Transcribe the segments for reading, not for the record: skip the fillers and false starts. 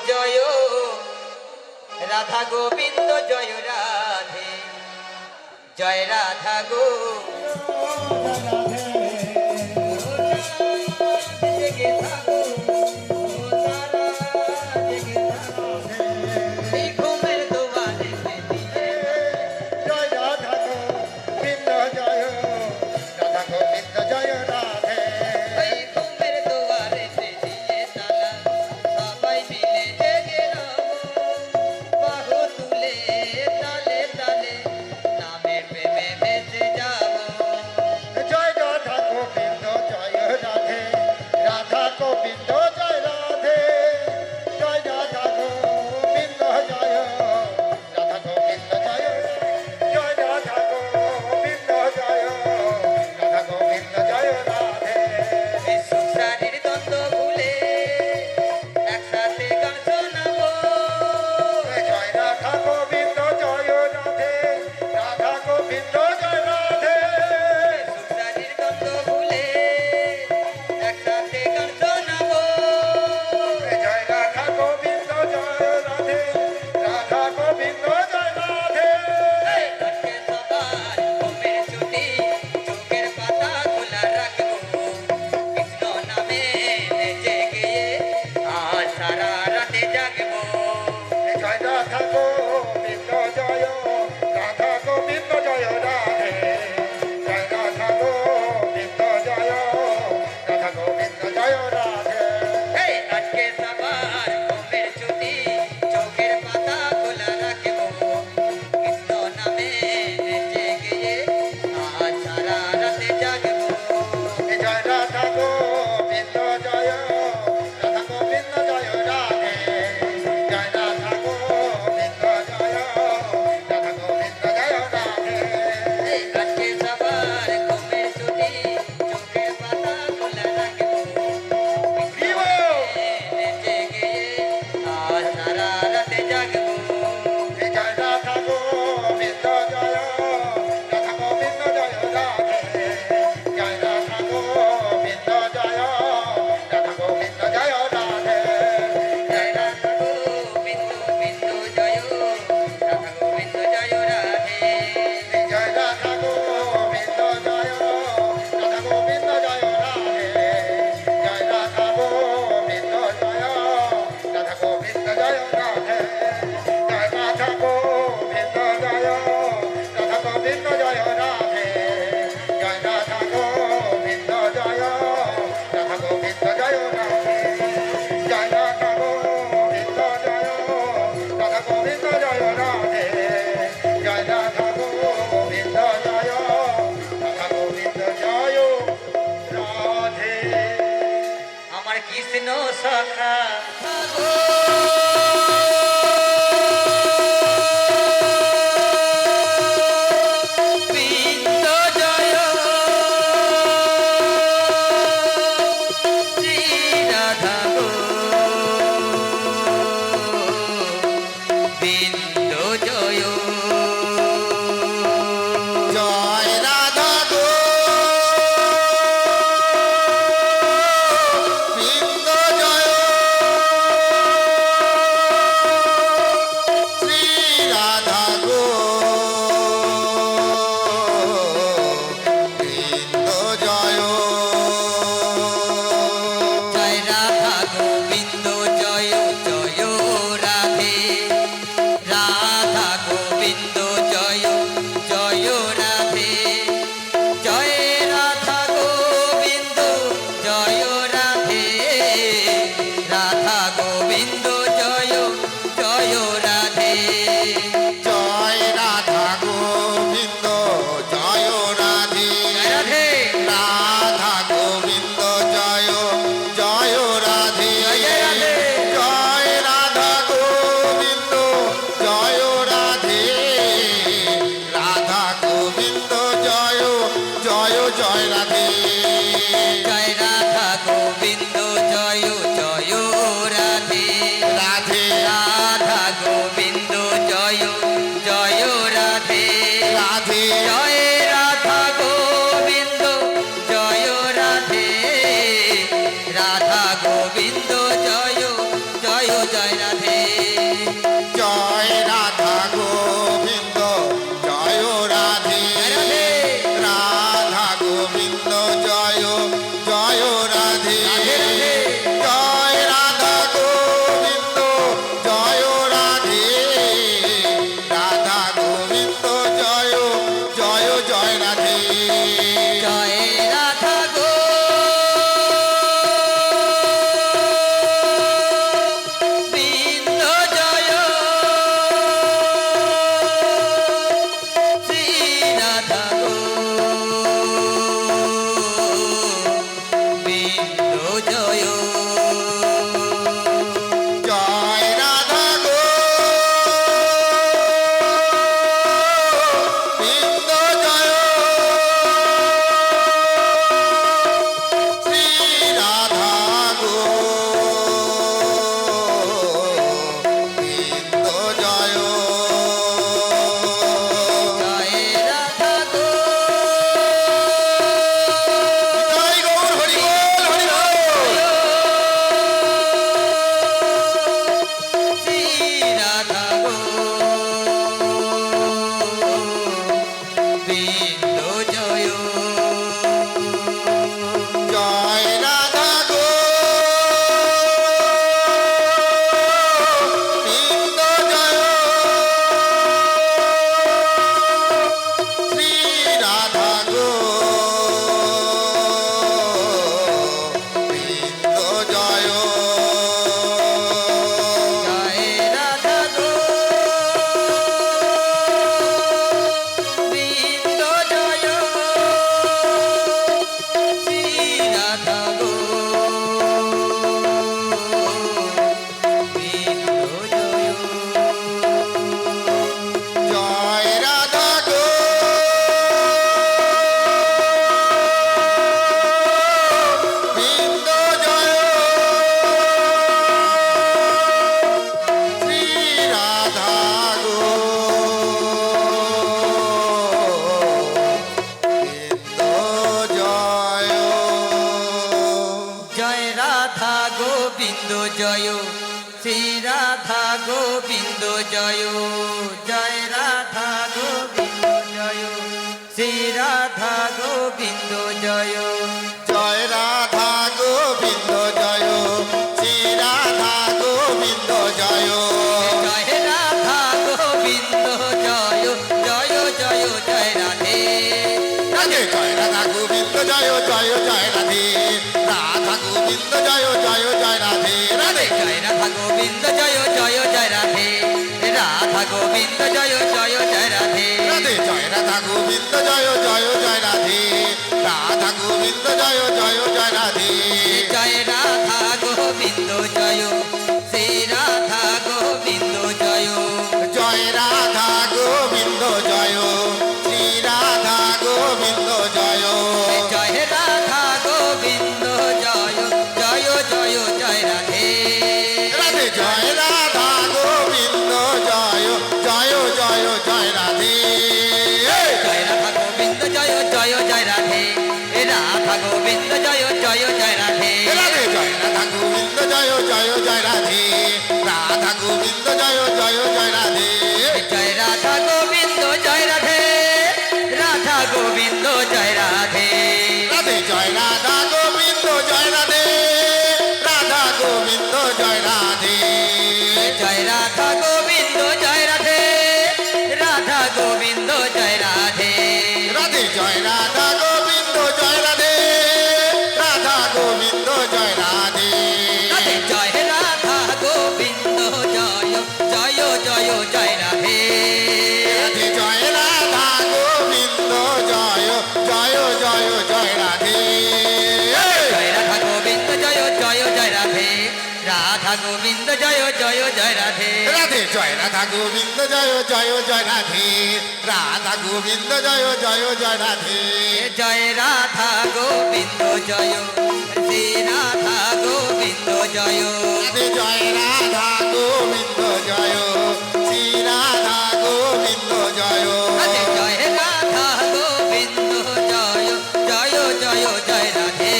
জয় রাধা গোবিন্দ জয় রাধে জয় রাধা গো জেগে থাকো এই ঘুমের দোয়ারে দিয়ে জয় রাধা গোবিন্দ জয় রাধা গোবিন্দ জয় রাধে এই ঘুমের দোয়ারে দিয়ে তালা সবাই মিলে জেগে রব বাহু তুলে তালে তালে নামের প্রেমে ভেসে যাব জয় রাধা গোবিন্দ জয় রাধে রাধা গোবিন্দ জয় রাধে জয় রাধা গোবিন্দ জয় রাধা গোবিন্দ জয় জয় রাধা গোবিন্দ জয় রাধা গোবিন্দ জয় রাধে এই সংসারের দ্বন্দ্ব ভুলে একসাথে গান শোনাবো জয় রাধা গোবিন্দ জয় রাধে রাধা গোবিন্দ জয় রাধে সংসারের দ্বন্দ্ব ভুলে একসাথে গান শোনাবো জয় রাধা গোবিন্দ জয় রাধে রাধা গোবিন্দ জয় রাধে আজকে সবার ঘুমের ছুটি চোখের পাতা খোলা রাখবো কৃষ্ণ নামে নেচে গিয়ে আজ সারা রাতে জাগবো জয় রাধা গোবিন্দ জয় রাধা গোবিন্দ জয় রাধে জয় রাধা গোবিন্দ জয় রাধা গোবিন্দ জয় রাধে এই আজকে সবার ঘুমের ছুটি চোখের পাতা খোলা রাখবো কৃষ্ণ নামে নেচে গিয়ে আজ সারা রাতে জাগবো জয় রাধা গোবিন্দ জয় রাধা গোবিন্দ জয় রাধে জয় রাধা গোবিন্দ জয় রাধা গোবিন্দ জয় রাধে এই আজকে সবার ঘুমের ছুটি চোখের পাতা খোলা রাখবো কৃষ্ণ নেচে গিয়ে আজ সারা রাতে জাগবো জয় রাধা গোবিন্দ জয় রাধা গোবিন্দ জয় রাধে জয় রাধা গোবিন্দ জয় রাধা গোবিন্দ জয় রাধে জয় রাধা গোবিন্দ বিন্দ জয় রাধা গোবিন্দ জয় রাধে জয় রাধা গোবিন্দ জয় রাধা গোবিন্দ জয় রাধে জয় রাধা গোবিন্দ জয় রাধা গোবিন্দ জয় রাধে জয় রাধা গোবিন্দ জয় রাধা গোবিন্দ জয় রাধে জয় রাধা গোবিন্দ জয় রাধা গোবিন্দ জয় রাধে জয় রাধা গোবিন্দ জয় রাধা গোবিন্দ জয় রাধে জয় রাধা গোবিন্দ জয় রাধা গোবিন্দ জয় রাধে আমার কৃষ্ণ সখা জয় শ্রী রাধা গোবিন্দ জয় জয় রাধা গোবিন্দ জয় শ্রী রাধা গোবিন্দ জয় জয় রাধা গোবিন্দ জয় শ্রী রাধা গোবিন্দ জয় জয় রাধা গোবিন্দ জয় জয় জয় জয় রাধে রাধে জয় রাধা গোবিন্দ জয় জয় জয় রাধে রাধা গোবিন্দ জয় জয় জয় রাধে রাধে জয় রাধা গোবিন্দ জয় জয় জয় রাধে রাধা গোবিন্দ জয় জয় জয় রাধে রাধে জয় রাধা গোবিন্দ জয় জয় জয় রাধে রাধা গোবিন্দ জয় জয় জয় রাধে জয় রাধা গোবিন্দ জয় শ্রী রাধা গোবিন্দ জয় জয় রাধা গোবিন্দ জয় শ্রী রাধা গোবিন্দ জয় জয় রাধা গোবিন্দ জয় জয় জয় জয় রাধে রাধে জয় রাধা গোবিন্দ জয় জয় জয় জয় রাধে জয় রাধা গোবিন্দ জয় জয় জয় রাধে রাধা গোবিন্দ জয় জয় জয় রাধে রাধে জয় রাধা গোবিন্দ জয় জয় জয় রাধে রাধা গোবিন্দ জয় জয় জয় রাধে জয় রাধা গোবিন্দ জয় রাধে রাধা গোবিন্দ জয় রাধে রাধে জয় রাধা গোবিন্দ জয় রাধে রাধা গোবিন্দ জয় রাধে জয় রাধা গোবিন্দ জয় রাধে রাধা গোবিন্দ জয় রাধে রাধে জয় রাধা গোবিন্দ জয় রাধে রাধা গোবিন্দ জয় রাধে রাধে জয় রাধা গোবিন্দ জয় জয় জয় জয় রাধে রাধে জয় রাধা গোবিন্দ জয় জয় জয় জয় রাধে জয় রাধা গোবিন্দ জয় জয় জয় রাধে রাধা গোবিন্দ জয় জয় জয় রাধে রাধে জয় রাধা গোবিন্দ জয় জয় জয় রাধে রাধা গোবিন্দ জয় জয় জয় রাধে জয় রাধা গোবিন্দ জয় শ্রী রাধা গোবিন্দ জয় রাধে জয় রাধা গোবিন্দ জয় শ্রী রাধা গোবিন্দ জয় রাধে জয় রাধা গোবিন্দ জয় জয় জয় জয় রাধে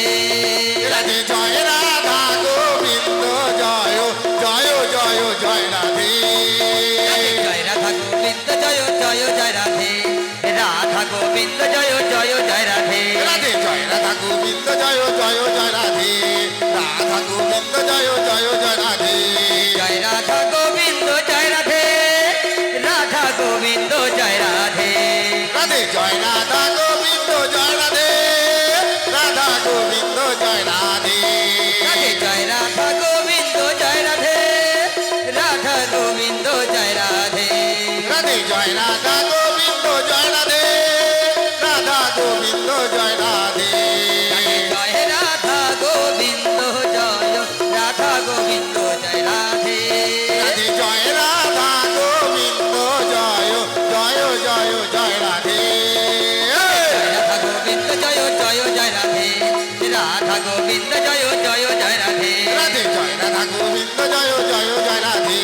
রাধে জয় রাধা গোবিন্দ জয় জয় জয় জয় রাধে জয় রাধা গোবিন্দ জয় জয় জয় রাধে রাধা গোবিন্দ জয় জয় জয় রাধে রাধে জয় রাধা গোবিন্দ জয় জয় জয় রাধে রাধা গোবিন্দ জয় জয় জয় রাধে জয় রাধা গোবিন্দ জয় রাধে রাধা গোবিন্দ জয় রাধে রাধে জয় রাধা গোবিন্দ জয় রাধে রাধা গোবিন্দ জয় রাধে রাধে জয় রাধা গোবিন্দ জয় রাধে রাধা গোবিন্দ জয় রাধে রাধে জয় রাধা গোবিন্দ জয় রাধে রাধা গোবিন্দ জয় রাধে জয় রাধা গোবিন্দ জয় রাধা গোবিন্দ জয় রাধে রাধে জয় রাধা গোবিন্দ জয় জয় জয় জয় রাধে রাধা গোবিন্দ জয় জয় জয় রাধে রাধা গোবিন্দ জয় জয় জয় রাধে রাধে জয় রাধা গোবিন্দ জয় জয় জয় রাধে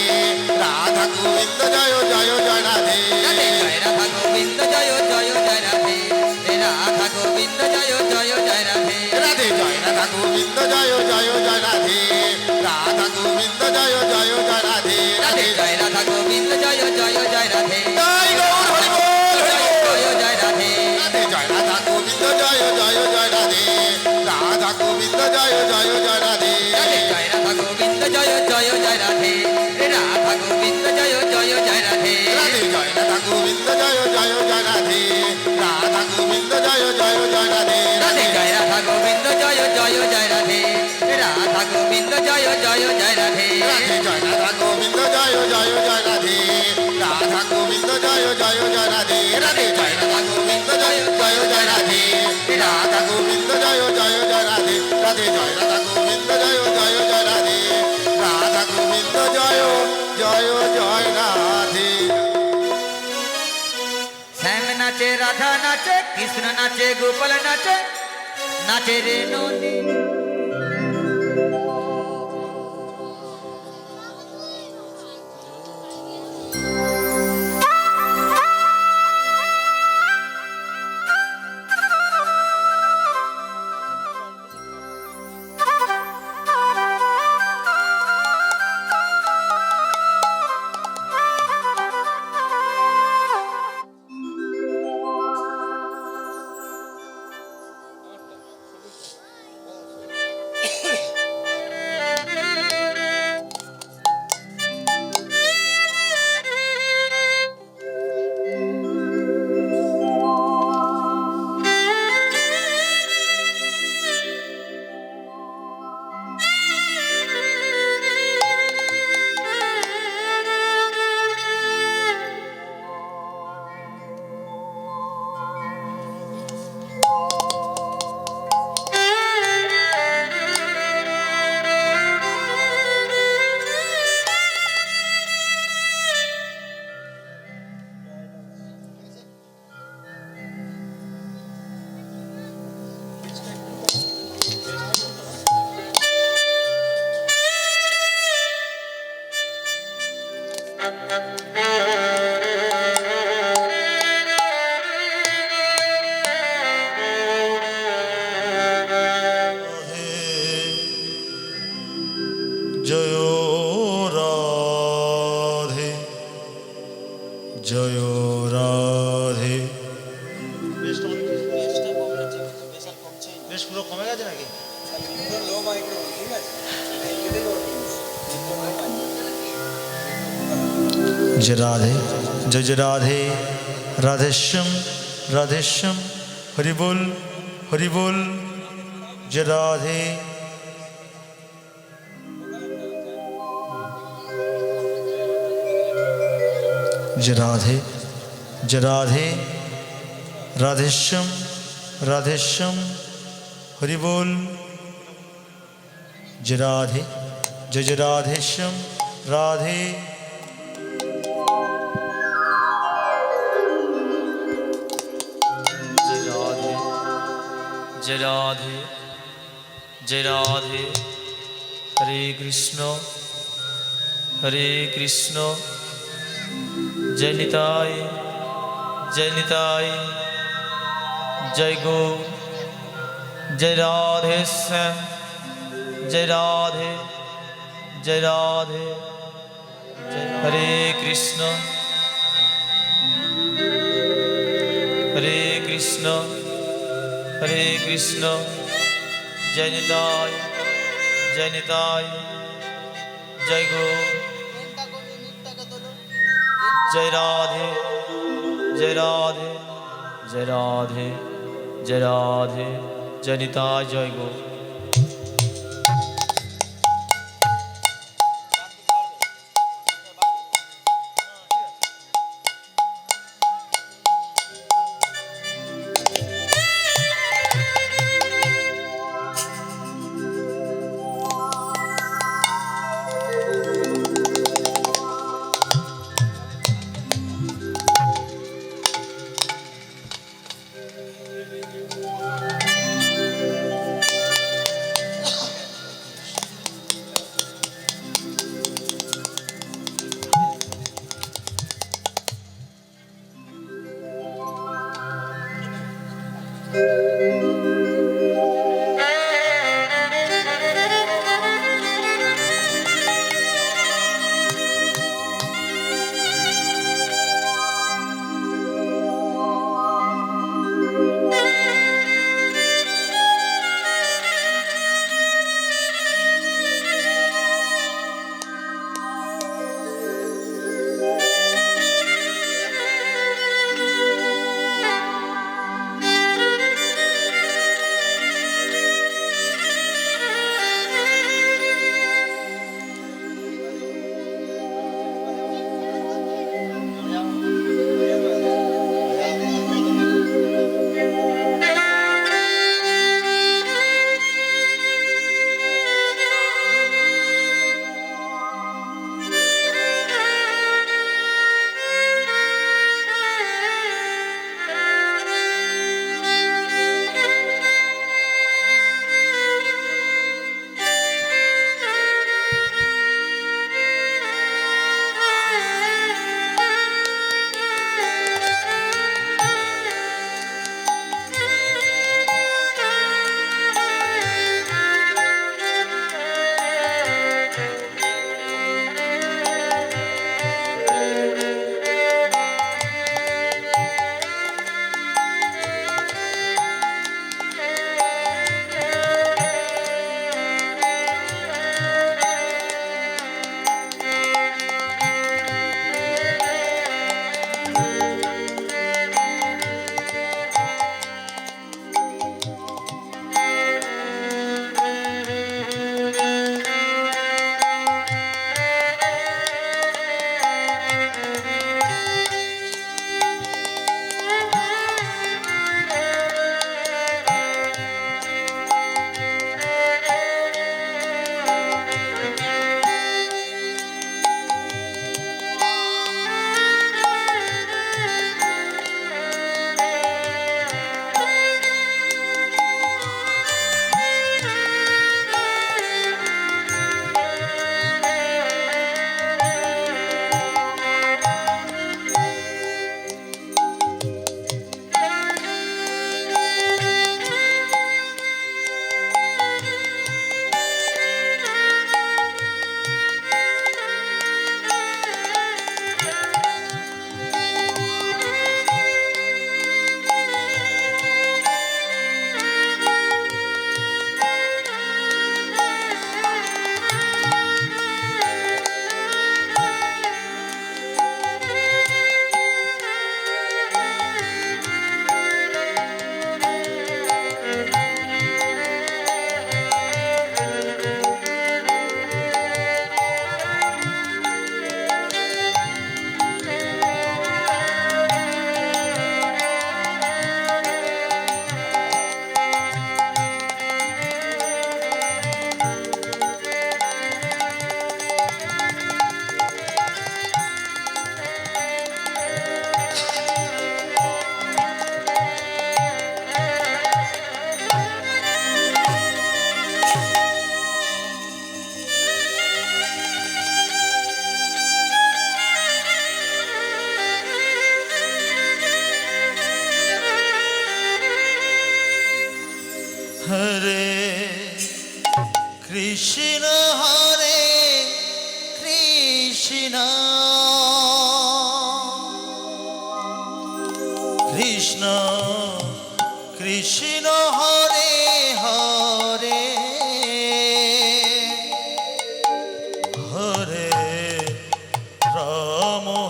রাধা গোবিন্দ জয় জয় জয় রাধে জয় রাধা গোবিন্দ জয় জয় জয় রাধে রাধা গোবিন্দ জয় জয় জয় রাধে রাধে জয় রাধা গোবিন্দ জয় জয় জয় রাধে রাধা গোবিন্দ জয় জয় জয় রাধে রাধে রাধে জয় রাধা গোবিন্দ জয় জয় জয় রাধে জয় গৌর হরি বল হরি বল জয় জয় রাধে রাধে জয় রাধা গোবিন্দ জয় জয় জয় রাধে রাধা গোবিন্দ জয় জয় জয় রাধে রাধে জয় রাধা গোবিন্দ জয় জয় জয় রাধে রাধা গোবিন্দ জয় জয় জয় রাধে রাধে জয় রাধা গোবিন্দ জয় জয় জয় রাধে রাধা গোবিন্দ জয় জয় জয় রাধে রাধে জয় রাধা গোবিন্দ জয় জয় জয় রাধে রাধা গোবিন্দ জয় জয় জয় রাধে রাধে জয় রাধা গোবিন্দ জয় জয় জয় রাধে রাধা গোবিন্দ জয় জয় জয় রাধে রাধে জয় রাধা গোবিন্দ জয় জয় জয় রাধে রাধা গোবিন্দ জয় জয় জয় রাধে রাধে জয় রাধা গোবিন্দ জয় জয় জয় রাধে রাধা গোবিন্দ জয় জয় জয় রাধে শ্যাম নাচে রাধা নাচে কৃষ্ণ নাচে গোপাল নাচে নাচে রে নদী জয় রাধে জয় রাধে। বেশ পুরো কমে গেছে নাকি? जय राधे जय जय राधे राधेश्याम राधेश्याम हरि बोल जय राधे। जय राधे जय राधे राधेश्याम राधेश्याम हरि बोल जय राधे जय जय राधेश्याम राधे। जय राधे जय राधे हरे कृष्ण जय निताय जय गो जय राधे श्याम जय राधे जय हरे कृष्ण जय निताय जय गो जय राधे जय निताय जय गो।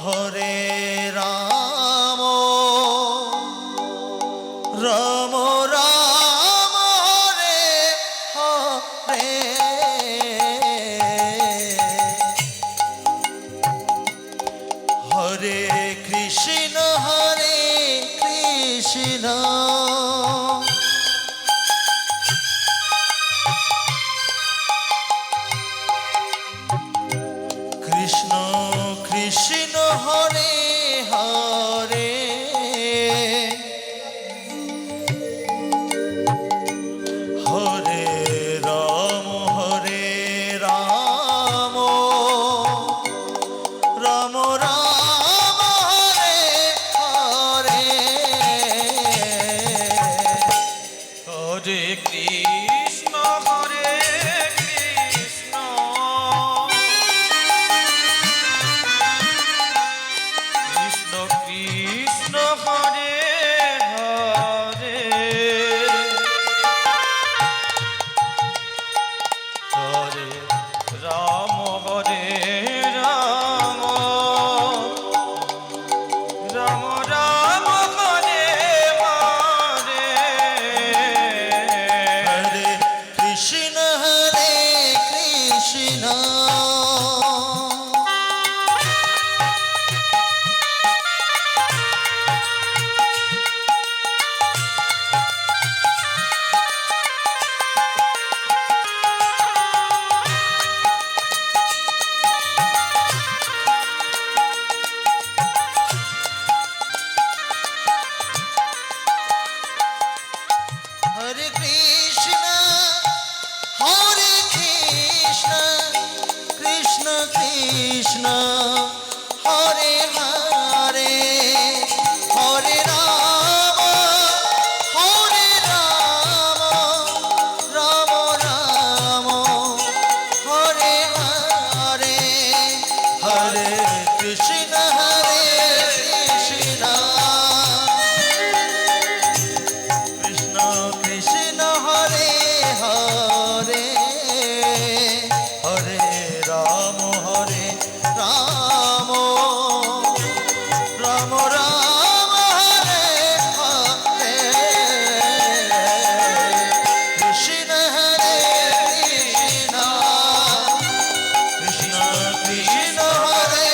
হরে রাম রাম রাম হরে হরে হরে কৃষ্ণ কৃষ্ণ কৃষ্ণ হরে হরে হরে রাম রাম রাম হরে হরে হরে কৃষ্ণ কৃষ্ণ কৃষ্ণ হরে হরে হরে রাম হরে রাম রাম রাম হরে হরে হরে কৃষ্ণ কৃষ্ণ হরে কৃষ্ণ কৃষ্ণ কৃষ্ণ হরে হরে হরে রাম রাম রাম হরে হরে হরে কৃষ্ণ কৃষ্ণ কৃষ্ণ কৃষ্ণ হরে হরে হরে রাম রাম রাম হরে হরে কৃষ্ণ কৃষ্ণ কৃষ্ণ কৃষ্ণ হরে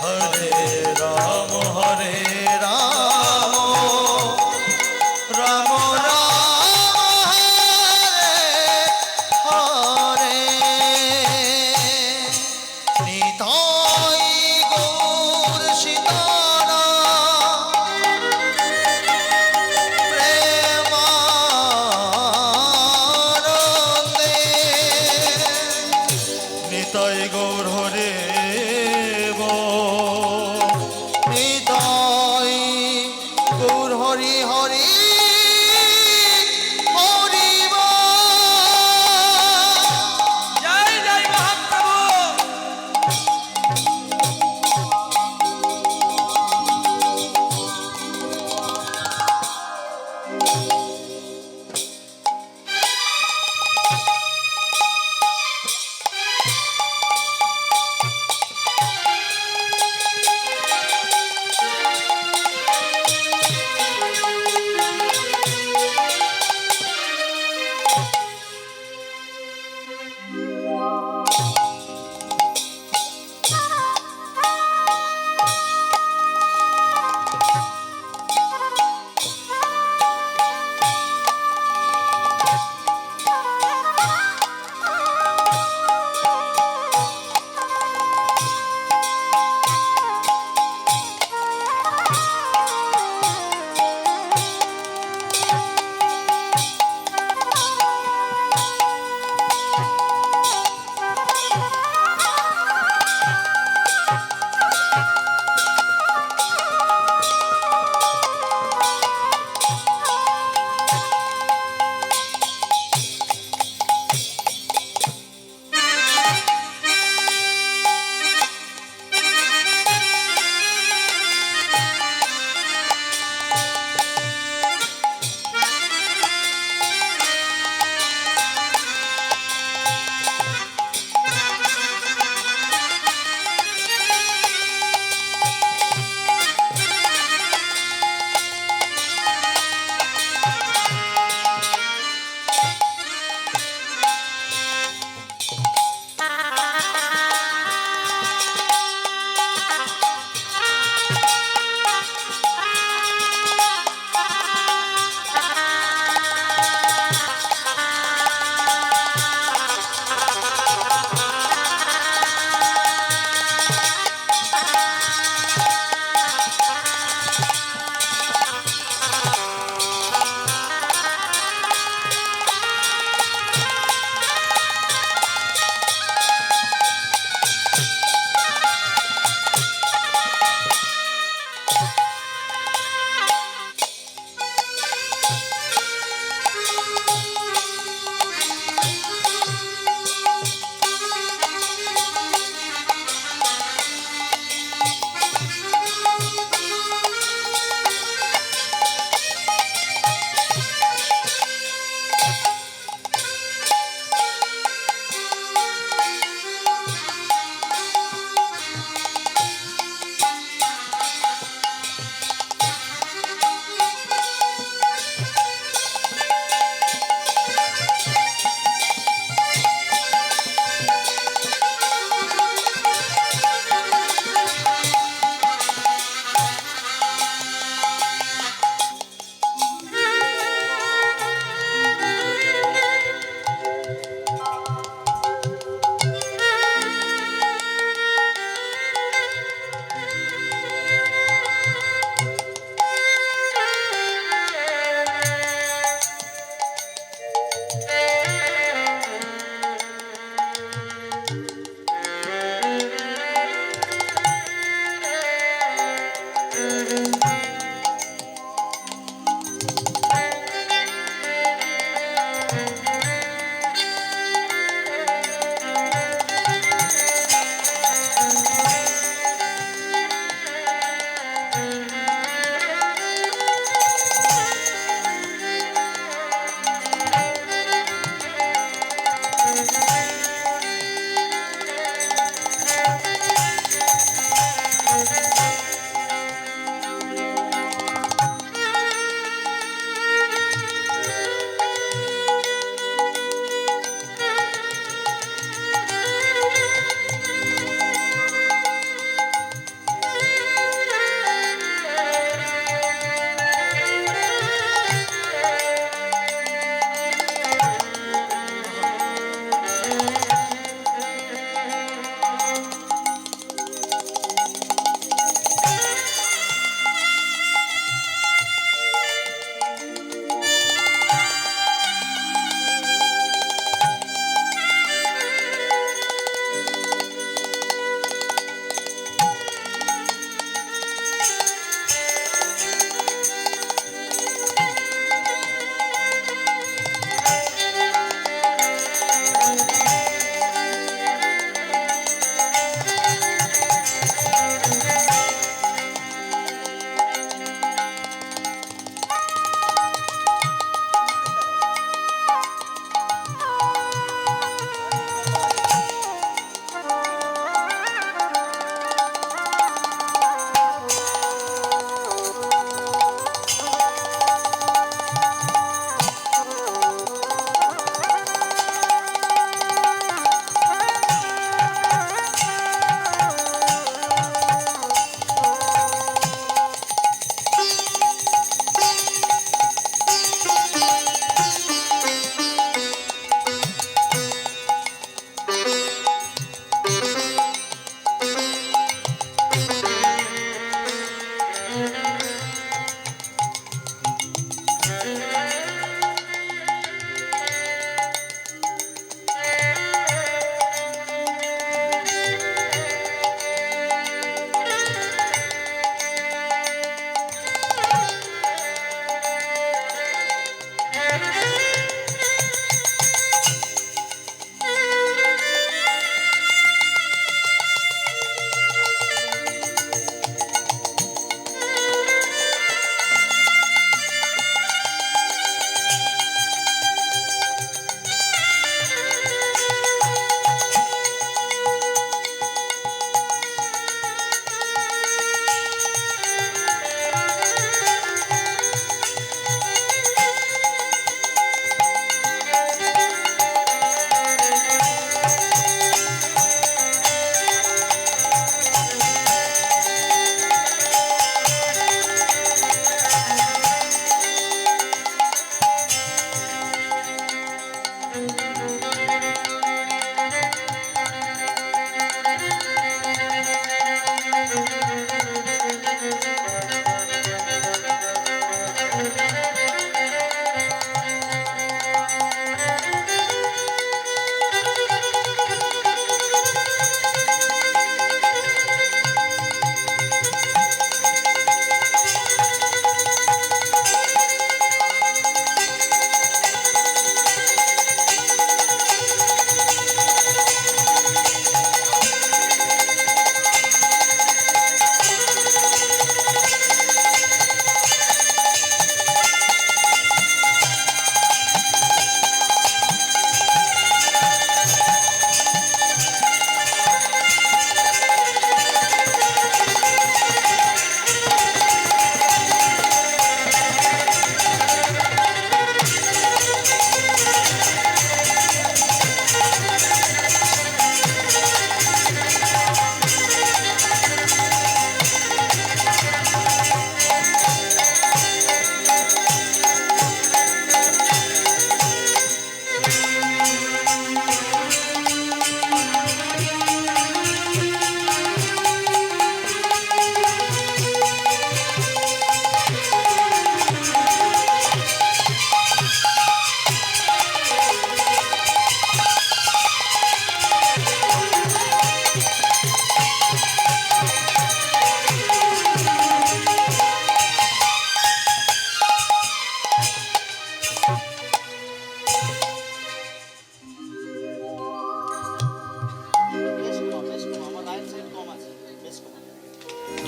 হরে হরে রাম রাম রাম হরে নিতাই গৌর সীতারা প্রেমানন্দে নিতাই গৌর হরে নিতাই গৌর হরি হরি হরি জয় জয় মহাপ্রভু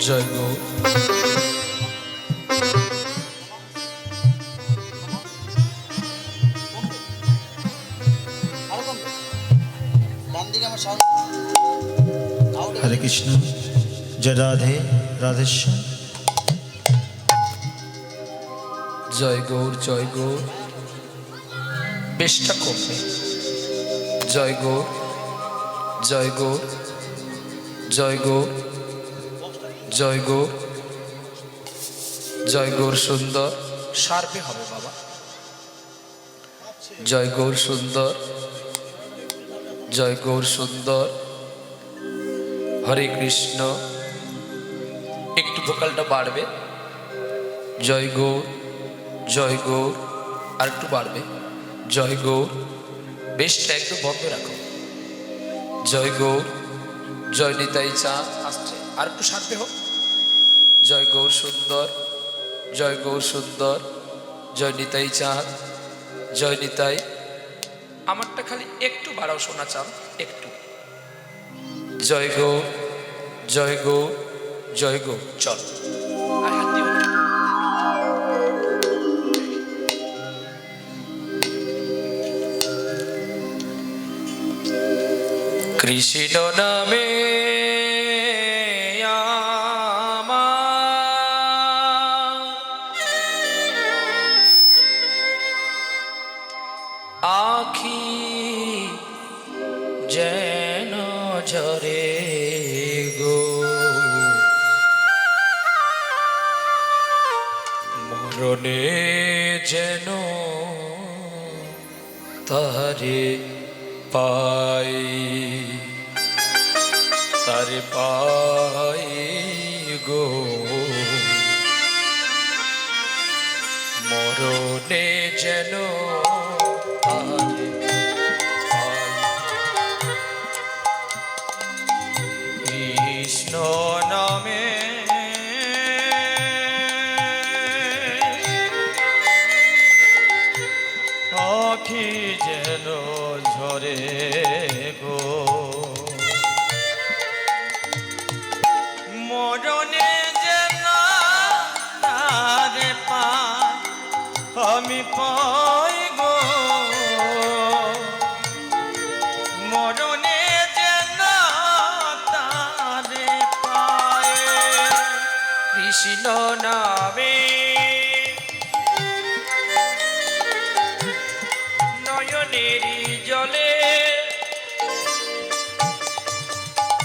জয় গৌর। হরে কৃষ্ণ, জয় রাধে রাধেশ্যাম। জয় গৌর জয় গৌর। বেশটা কমবে। জয় গৌর জয় গৌর জয় গৌর জয় গৌর জয় গৌর সুন্দর। সার্ভে হবে বাবা। জয় গৌর সুন্দর জয় গৌর সুন্দর। হরে কৃষ্ণ। একটু ভোকালটা বাড়বে। জয় গৌর জয় গৌর। আর একটু বাড়বে। জয় গৌর। বেশটা একটু বন্ধ রাখো। জয় গৌর জয় নিতাই চাঁদ। আসছে আর একটু সার্ভে হোক। জয় গৌর সুন্দর জয় গৌর সুন্দর। জয় নিতাই চাঁদ জয় নিতাই। আমারটা খালি একটু বাড়াও শোনা চাঁদ একটু। জয় গৌর জয় গৌর জয় গৌর। চল আর হাত দিও না। কৃষ্ণ নামে আখি যেন ঝরে গো, মরণে যেন তারে পাই, তারে পাই গো, মরণে যেন তারে পাই। কৃষ্ণ নামে আখি যেন ঝরে গো, মরণে যেন তারে পাই, আমি পাই গো, মরণে যেন তারে পাই। কৃষ্ণ নামে নয়নেরি জলে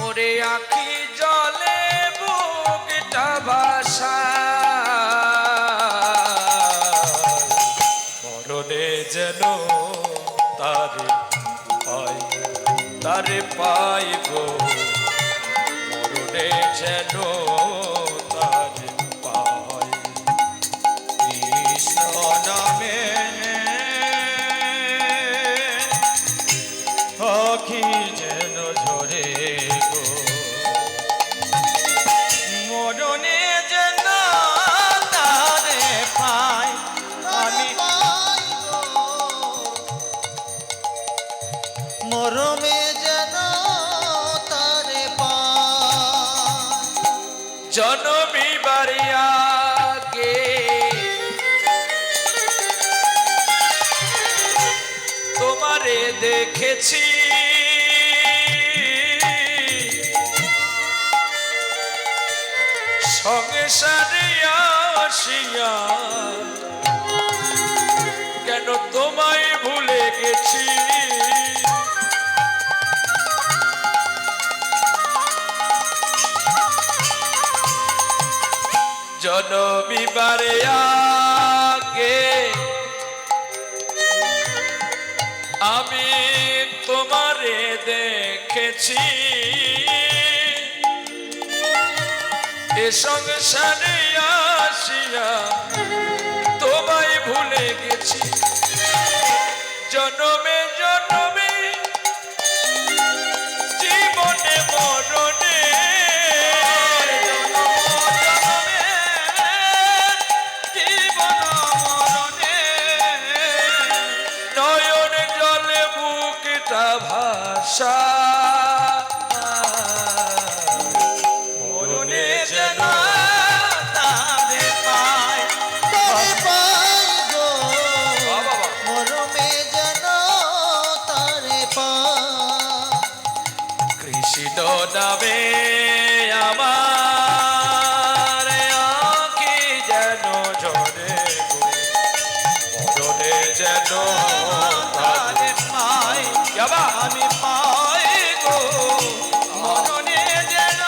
ওরে আখি জলে বুকটা ভাষা, মরণে যেন তারে পাই, তারে পাই গো, মরণে যেন তারে পাই। কৃষ্ণ নামে আখি যেন ঝরে গো, মরণে যেন তারে পাই, আমি মরমে যেন তারে পাই, জনমী বাড়িয়াগে তোমারে দেখেছি, সংসারে আসিয়া কেন তোমায় ভুলে গেছি, জনমী বাড়িয়াগে আমি তোমারে দেখেছি, এ সংসারে আসিয়া তোমায় ভুলে গেছি, জনমে জনমে জীবনে মরণে, জীবন মরণে নয়ন জলে বুকটা ভাষা, মরণে যেন বাবা আমি পাই গো মরণে যেন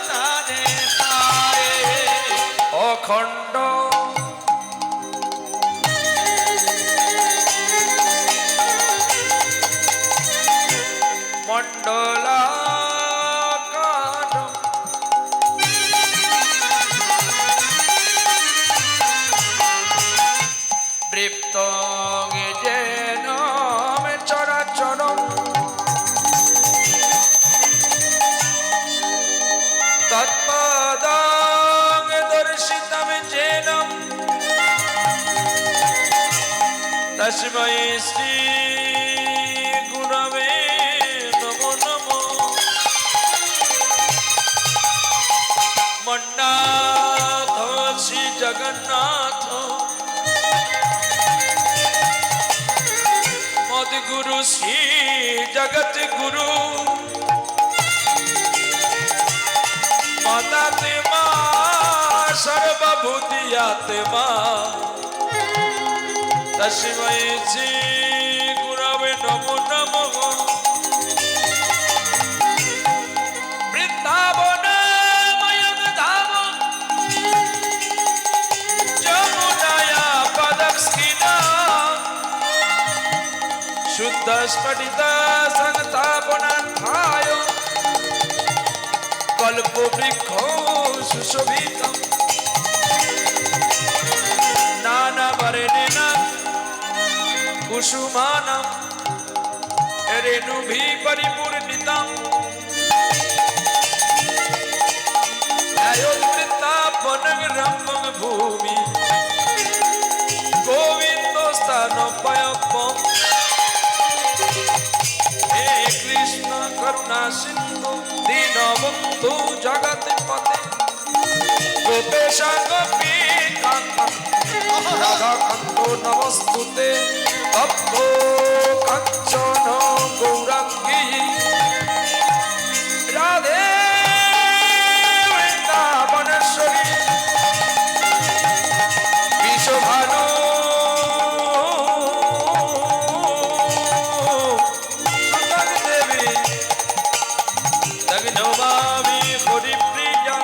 তারে পায় অখণ্ড মণ্ডলাকার বৃপ্ত যেন চরাচর তৎপদং দর্শিতম যেন তস্मै শ্রী গুরবে নমো নমো মন্নাথ শ্রী জগন্নাথ মদ্গুরু শ্রী জগৎ গুরু মাতাত্মা সর্বভূতি আত্মা তস্मै শ্রী গুরবে নমো নমঃ বৃন্দাবনময়ং ধাম যমুনায়া পদস্খিনাম শুদ্ধ স্ফটিত সংস্থাপনার্থায় কল্পবৃক্ষো সুশোভিতম নানাবর্ণেন কুসুমানাম রেণুभिः परिपूर्णितम् अयोध्यावनं रम्यं भूमि गोविन्दोस्तानपयपम् हे कृष्ण करुणा सिन्धु दीनबन्धु जगत्पते गोपेश गोपीकान्त राधाकान्तो नमस्तुते तप्तो कंचन गौरांगी राधे वृंदावनेश्वरी विश्वभानु सुतन देवी नमामि हरिप्रिया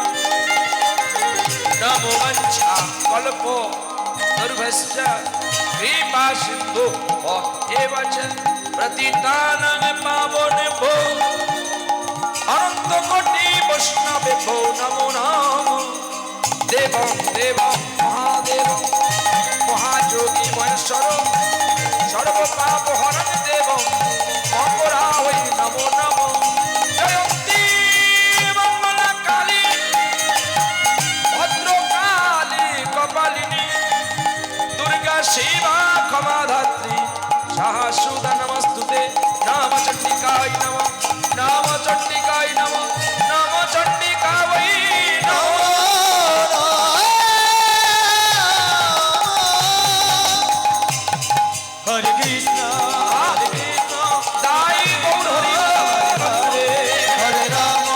नमो वंशा कल्पो दुर्भश्च कृपा सिंधु एव च प्रतितानं पावन भो अनंत कोटि वैष्णव भो नमो नमो देवं देवं महादेवं महायोगी महेश्वर सर्व पाप हरण देवं मंगला वै नमो नमो जयंती मंगला काली भद्रकाली कपालिनी दुर्गा शिवा क्षमाधात्री सहस्रुदा नमस्तुते नाम चंडिकाय नमः नाम चंडिकाय नमः नाम चंडिका वै नमः हरे कृष्ण हरे कृष्ण दाई गौर हरि हरे हरे राम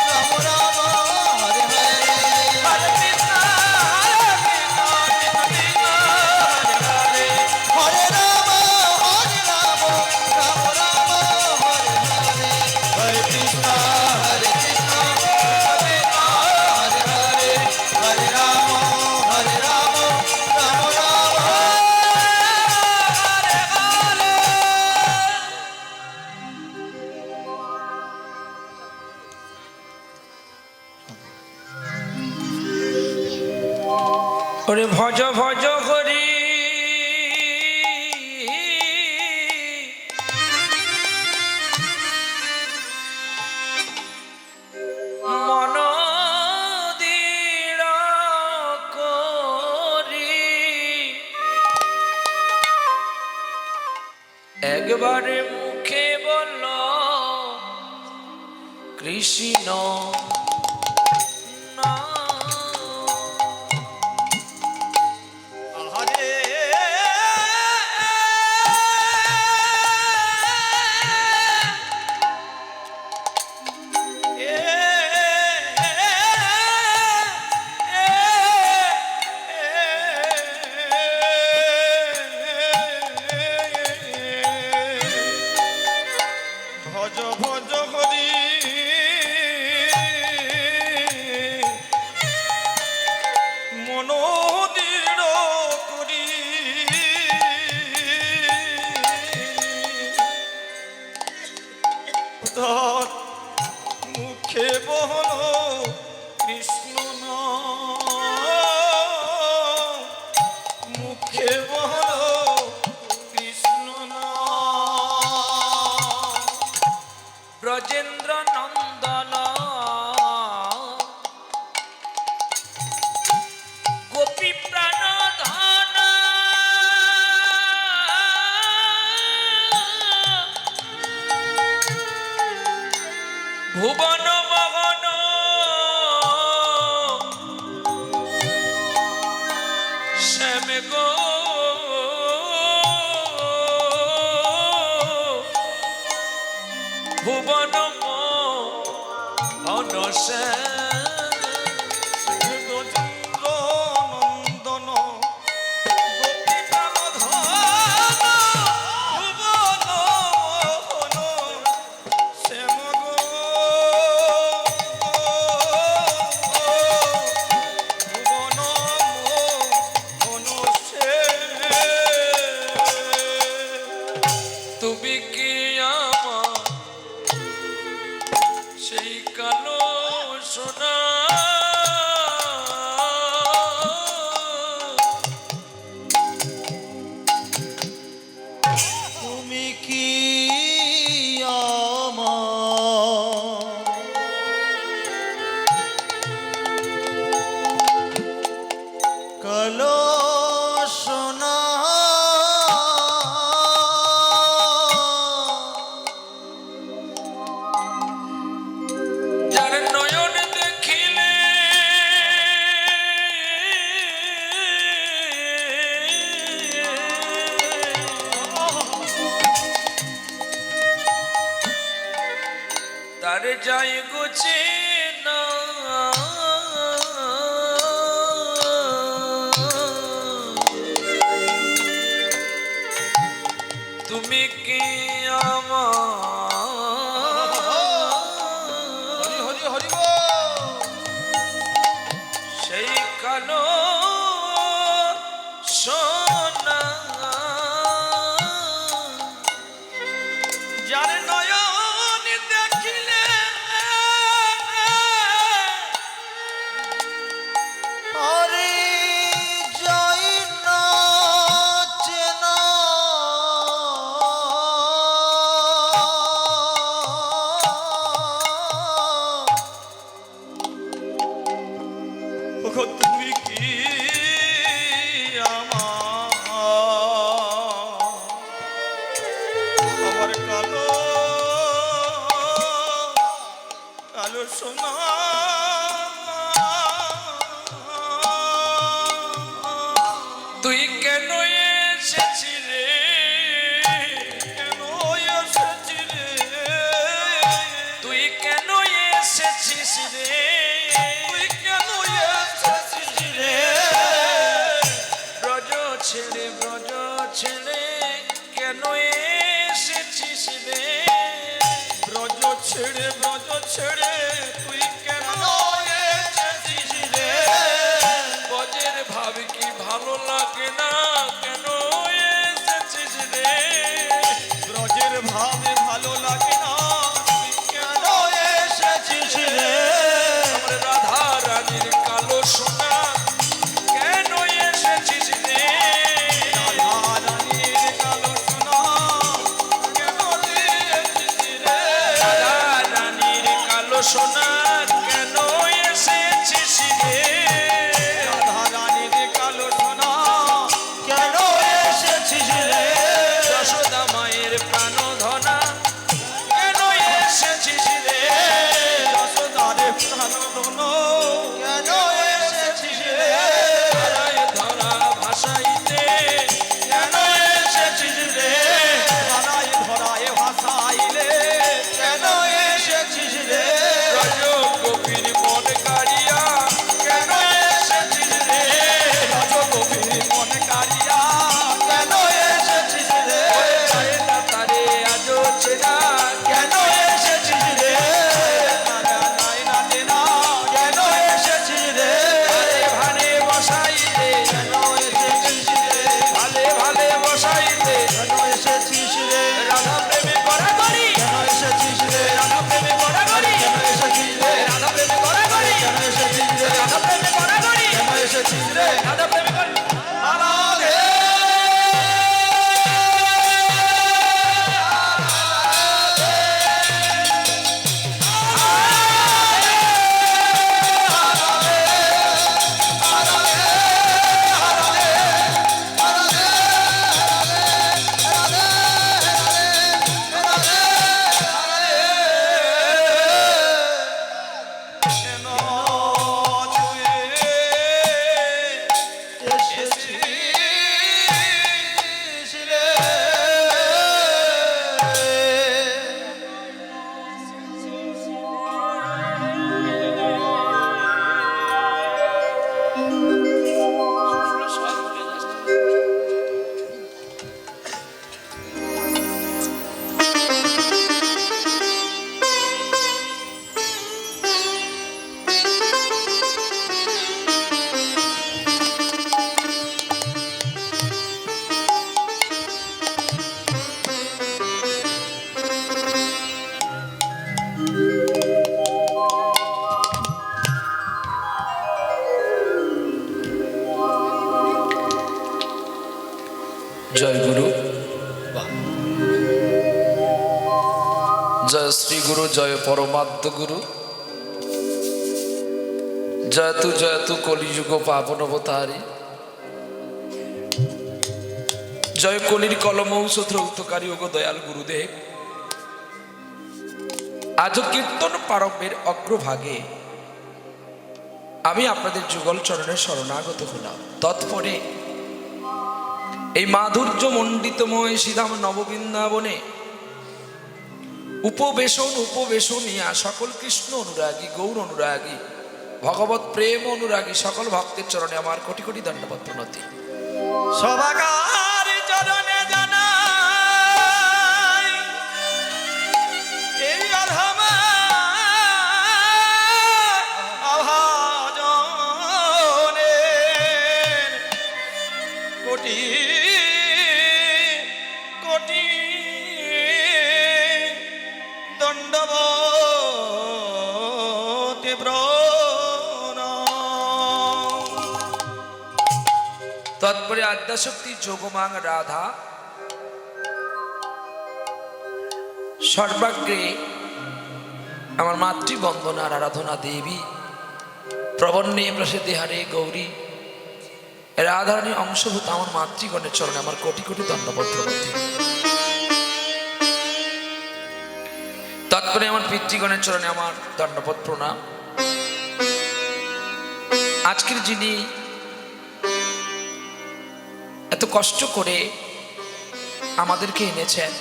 राम राम हरे हरे हरे कृष्ण कृष्ण हरे हरे हरे राम राम राम हरे हरे हरे कृष्ण हरे कृष्ण हरे हरे हरे राम राम राम ওরে ভজ ভজ হরি মন দৃঢ় করি একবারে মুখে বলল কৃষ্ণ নাম। हरे মুখে বহল কৃষ্ণ নাম, মুখে বহল কৃষ্ণ নাম। ব্রজেন্দ্র নন্দন গোপী প্রাণ ধন, ভুবন মগন শ্যাম গো ভুবন মগন শ্যাম। ব্রজেন্দ্র নন্দন গোপী প্রাণ ধন, ভুবন মোহন শ্যাম গো, ভুবন মোহন শ্যাম। তুমি কি আমার সেই কালো সোনা, তুমি কি আমার কালো সোনা, যার নয়ন দেখিলে তার যাই গুছে না, তুমি কি আমার হরি হরি সেই কালো সোনা, যার নয়ন দেখিলে আরে যাই না চেনা, ওগো তুমি কি আমার কালো কালো সোনা, তুই কেন এসেছিলে, কেন এসেছিলে, তুই কেন এসেছিস রে, তুই কেন এসেছিস রে, ব্রজ ছেড়ে কেন এসেছিস রে, ব্রজ ছেড়ে তুই কেন এসেছিস রে, ব্রজের ভাব কি ভালো লাগে না, কেন এসেছিস রে, ব্রজের ভাবে ভালো লাগে না, তুই কেন এসেছিস রে, আমার রাধা রানীর কালো সোনা কেন এসেছিস রে, রাধা রানীর কালো সোনা কেন এসেছিস রে, রাধা রানীর কালো সোনা কেন এসেছিস রে, রাধা রানীর কালো সোনা কেন এসেছিস রে, যশোদা মায়ের প্রাণ ধনা কেন এসেছিস রে, যশোদার প্রাণ ধন কেন এসেছিস রে, ধরায় ধরা ভাষাইতে কেন এসেছিস রে, ধরায় ভাষাইলে কেন এসেছিস রে, ব্রজ জয় পরমাত্ম গুরু, জয়তু জয়তু কলিযুগ পাবন অবতারী, জয় কলির কলম ঔষধ রৌতকারী ওগো দয়াল গুরুদেব। আজ কীর্তন পারম্যের অগ্রভাগে আমি আপনাদের যুগল চরণে শরণাগত হলাম। তৎপরে এই মাধুর্য মণ্ডিতময় শ্রীধাম নববৃন্দাবনে উপবেশনিয়া সকল কৃষ্ণ অনুরাগী, গৌর অনুরাগী, ভগবত প্রেম অনুরাগী সকল ভক্তের চরণে আমার কোটি কোটি দণ্ডবত প্রণতি। সবাকার চরণে জানাই এই অধমা আভাজনের কোটি কোটি দণ্ডবতে তৎপরে আদ্যাশক্তি যোগমাং রাধা সর্বাগ্রে আমার মাতৃবন্দনার আরাধনা দেবী প্রবন্নে প্রসিদ্ধি হারে গৌরী রাধারানী অংশভূত আমার মাতৃগণের চরণে আমার কোটি কোটি দণ্ডবত প্রণতি। তৎপরে আমার পিতৃগণের চরণে আমার দণ্ডবত প্রণাম। আজকের যিনি এত কষ্ট করে আমাদেরকে এনেছেন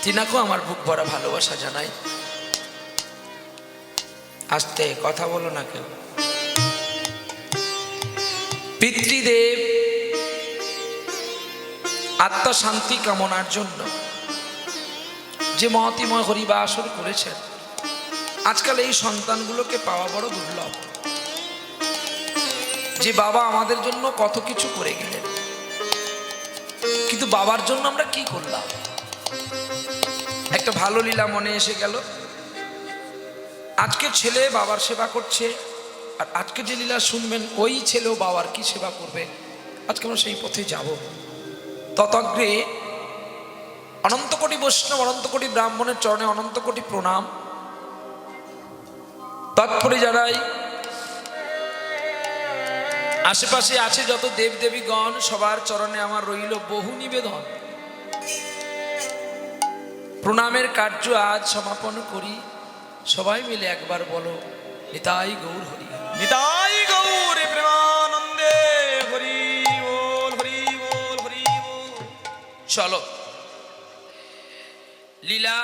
তিনাকেও আমার বুক ভরা ভালোবাসা জানাই। আস্তে কথা বলো না কেউ। পিতৃদেব আত্মা শান্তি কামনার জন্য যে মহতিময় হরিবাসর করেছেন, আজকাল এই সন্তানগুলোকে পাওয়া বড় দুর্লভ। যে বাবা আমাদের জন্য কত কিছু করে গেলেন, কিন্তু বাবার জন্য আমরা কি করলাম? একটা ভালো লীলা মনে এসে গেল, আজকে ছেলে বাবার সেবা করছে, আর আজকে যে লীলা শুনবেন ওই ছেলেও বাবার কি সেবা করবে। আজকে আমরা সেই পথে যাব। ততগ্রে অনন্ত কোটি বৈষ্ণব, অনন্ত কোটি ব্রাহ্মণের চরণে অনন্ত কোটি প্রণাম। তৎপরে জানাই আশেপাশে আছে যত দেবদেবীগণ সবার চরণে আমার রইল বহু নিবেদন। প্রণামের কার্য আজ সমাপন করি। সবাই মিলে একবার বলো নিতাই গৌর হরি, নিতাই গৌর প্রেমানন্দে হরি বল হরি বল হরি বল। চলো লীলা